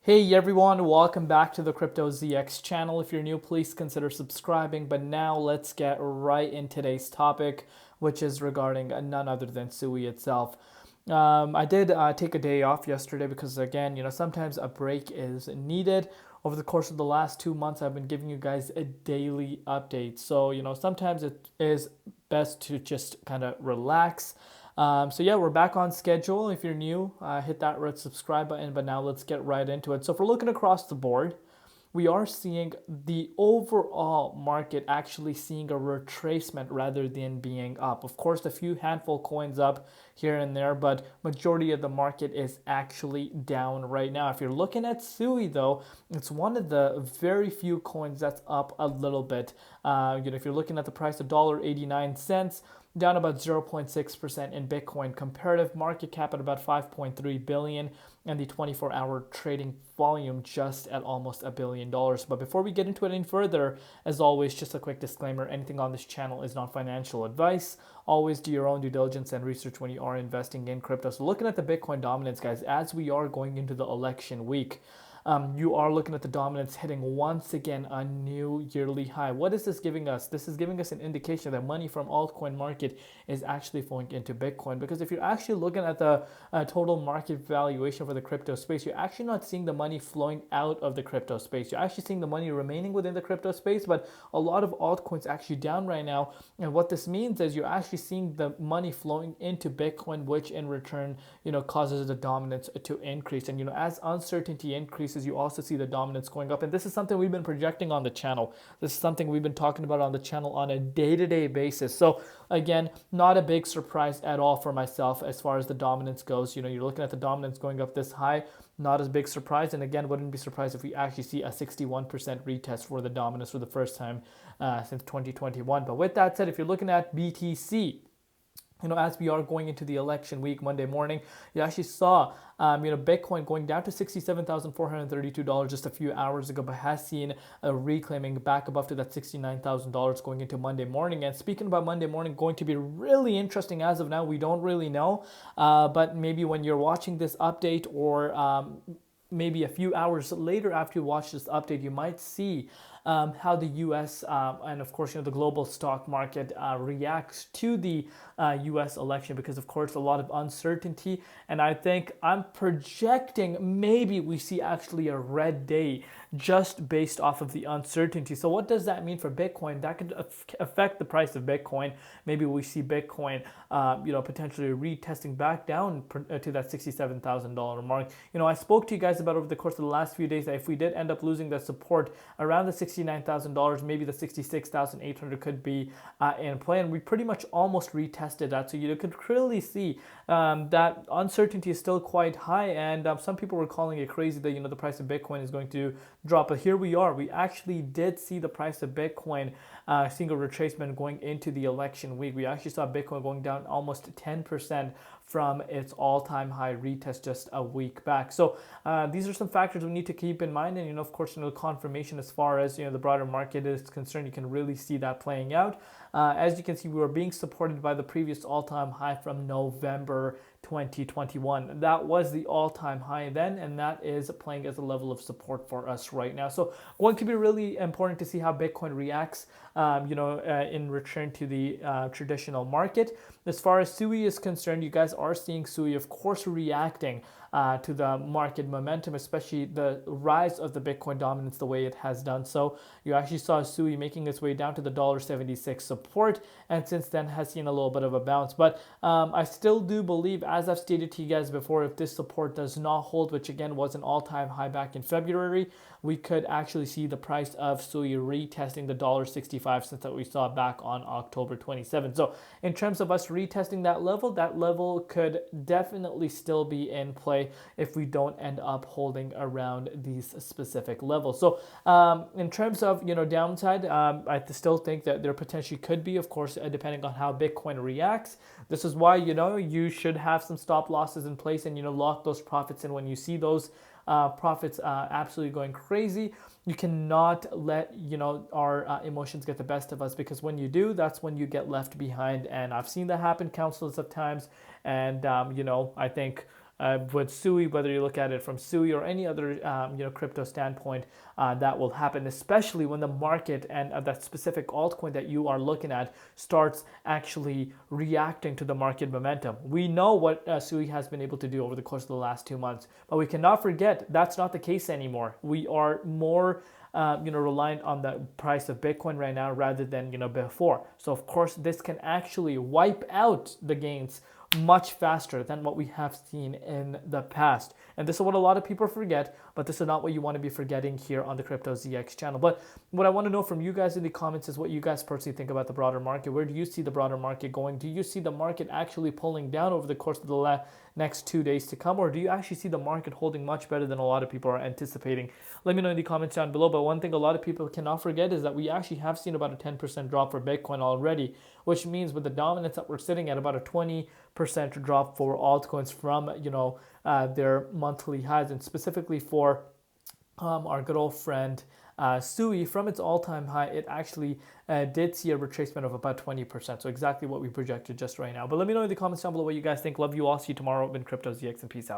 Hey everyone, welcome back to the Crypto ZX channel. If you're new, please consider subscribing. But now let's get right in today's topic, which is regarding none other than SUI itself. I did take a day off yesterday because, again, sometimes a break is needed. Over the course of the last 2 months, I've been giving you guys a daily update. So, sometimes it is best to just kind of relax. So yeah, we're back on schedule. If you're new, hit that red subscribe button. But now let's get right into it. So if we're looking across the board, we are seeing the overall market actually seeing a retracement rather than being up. Of course, a few handful coins up here and there, but majority of the market is actually down right now. If you're looking at SUI though, it's one of the very few coins that's up a little bit. If you're looking at the price of $1.89, down about 0.6% in Bitcoin. Comparative market cap at about 5.3 billion, and the 24-hour trading volume just at almost $1 billion. But before we get into it any further, as always, just a quick disclaimer: anything on this channel is not financial advice. Always do your own due diligence and research when you are investing in crypto. So looking at the Bitcoin dominance, guys, as we are going into the election week, you are looking at the dominance hitting once again a new yearly high. What is this giving us? This is giving us an indication that money from altcoin market is actually flowing into Bitcoin. Because if you're actually looking at the total market valuation for the crypto space, you're actually not seeing the money flowing out of the crypto space. You're actually seeing the money remaining within the crypto space, but a lot of altcoins actually down right now. And what this means is you're actually seeing the money flowing into Bitcoin, which in return, causes the dominance to increase. And as uncertainty increases, you also see the dominance going up. And this is something we've been projecting on the channel. This is something we've been talking about on the channel on a day-to-day basis. So again, not a big surprise at all for myself as far as the dominance goes. You're looking at the dominance going up this high, not as big surprise. And again, wouldn't be surprised if we actually see a 61% retest for the dominance for the first time since 2021. But with that said, if you're looking at BTC, as we are going into the election week, Monday morning, you actually saw, Bitcoin going down to $67,432 just a few hours ago, but has seen a reclaiming back above to that $69,000 going into Monday morning. And speaking about Monday morning, going to be really interesting as of now. We don't really know, but maybe when you're watching this update or maybe a few hours later after you watch this update, you might see how the U.S. And of course, the global stock market reacts to the U.S. election, because of course a lot of uncertainty. And I think I'm projecting maybe we see actually a red day just based off of the uncertainty. So what does that mean for Bitcoin? That could affect the price of Bitcoin. Maybe we see Bitcoin, potentially retesting back down to that $67,000 mark. I spoke to you guys about over the course of the last few days that if we did end up losing that support around the $69,000, maybe the $66,800 could be in play, and we pretty much almost retested that. So you could clearly see that uncertainty is still quite high, and some people were calling it crazy that the price of Bitcoin is going to drop. But here we are. We actually did see the price of Bitcoin seeing a retracement going into the election week. We actually saw Bitcoin going down almost 10% from its all-time high retest just a week back. So these are some factors we need to keep in mind. And of course, the confirmation as far as the broader market is concerned, you can really see that playing out. As you can see, we were being supported by the previous all-time high from November 2021. That was the all-time high then, and that is playing as a level of support for us right now. So going to be really important to see how Bitcoin reacts, in return to the traditional market. As far as SUI is concerned, you guys are seeing SUI, of course, reacting to the market momentum, especially the rise of the Bitcoin dominance the way it has done. So you actually saw SUI making its way down to the $1.76 support, and since then has seen a little bit of a bounce. But I still do believe, as I've stated to you guys before, if this support does not hold, which again was an all-time high back in February, we could actually see the price of SUI retesting the $1.65 since that we saw back on October 27th. So in terms of us retesting that level could definitely still be in play if we don't end up holding around these specific levels. So in terms of downside, I still think that there potentially could be, of course, depending on how Bitcoin reacts. This is why you should have some stop losses in place and lock those profits in when you see those profits absolutely going crazy. You cannot let our emotions get the best of us, because when you do, that's when you get left behind. And I've seen that happen countless of times. And I think with SUI, whether you look at it from SUI or any other crypto standpoint, that will happen, especially when the market and that specific altcoin that you are looking at starts actually reacting to the market momentum. We know what SUI has been able to do over the course of the last 2 months, but we cannot forget that's not the case anymore. We are more reliant on the price of Bitcoin right now rather than before. So of course this can actually wipe out the gains much faster than what we have seen in the past. And this is what a lot of people forget, but this is not what you want to be forgetting here on the Crypto ZX channel. But what I want to know from you guys in the comments is what you guys personally think about the broader market. Where do you see the broader market going? Do you see the market actually pulling down over the course of the next 2 days to come, or do you actually see the market holding much better than a lot of people are anticipating? Let me know in the comments down below. But one thing a lot of people cannot forget is that we actually have seen about a 10% drop for Bitcoin already, which means with the dominance that we're sitting at, about a 20% drop for altcoins from their monthly highs, and specifically for our good old friend SUI, from its all-time high, it actually did see a retracement of about 20%. So exactly what we projected just right now. But let me know in the comments down below what you guys think. Love you all. See you tomorrow in Crypto ZX, and peace out.